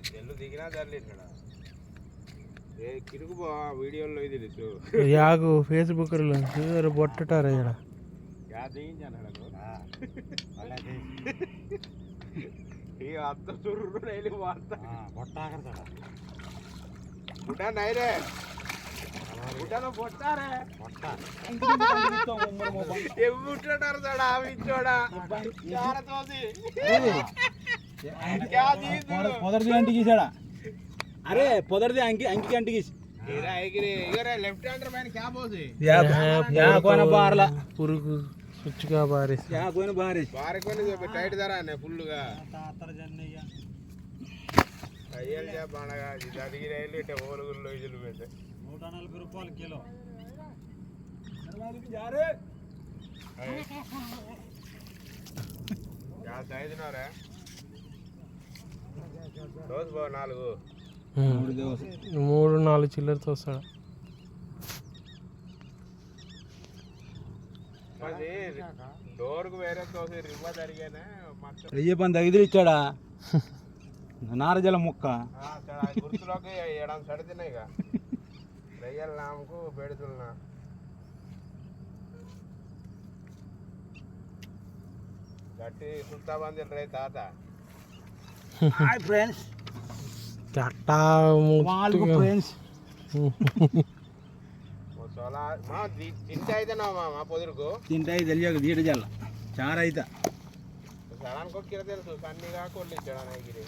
తెల్లు దిగినా జల్లి ఇక్కడ కిరుకు వీడియోలో ఇది యాగు ఫేస్బుక్ బొట్టటారు ఇక్కడ అత్త చుర్రు డైలీ వార్త బుడ్డా నైరే బుడ్డలో బొట్టారే బుట్టటారు చూడ ఆవిచ్చోడా తోసి పొదరిది అంటికి గీసాడా అరే పొదరిది అంకి అంకి అంటికి లెఫ్ట్ హ్యాండర్ పైన క్యా పోసి బారలా పురుగు స్విచ్గా బారేసి బారకొని టైట్ ధర ఫుల్గా అయ్యలు పండగ అడిగి రైలు ఇట్టే ఓలుగుల్లో ఇజులు పెట్టే 140 రూపాయలు కిలో ఐదున్నరే రోజు బా 3-4 చిల్లరతో వస్తాడు డోర్కు వేరే తోసి రివ్వ జరిగానే రెయ్యి పని తగిలి ఇచ్చాడా నారజల ముక్క గుర్తులోకి ఎడం సడితినాయి ఇక రొయ్యల నామకు పెడుతున్నా గట్టి సుత్తా బంది రే తాత హాయ్ ఫ్రెండ్స్ ఫ్రెండ్స్ తింటే అయితేనా మా పొదురుకు తింటే తెలియక దీట జల్ల చార అయితే సరానికి తెలుసు సన్నిగా కొల్లిచ్చాడు గిరి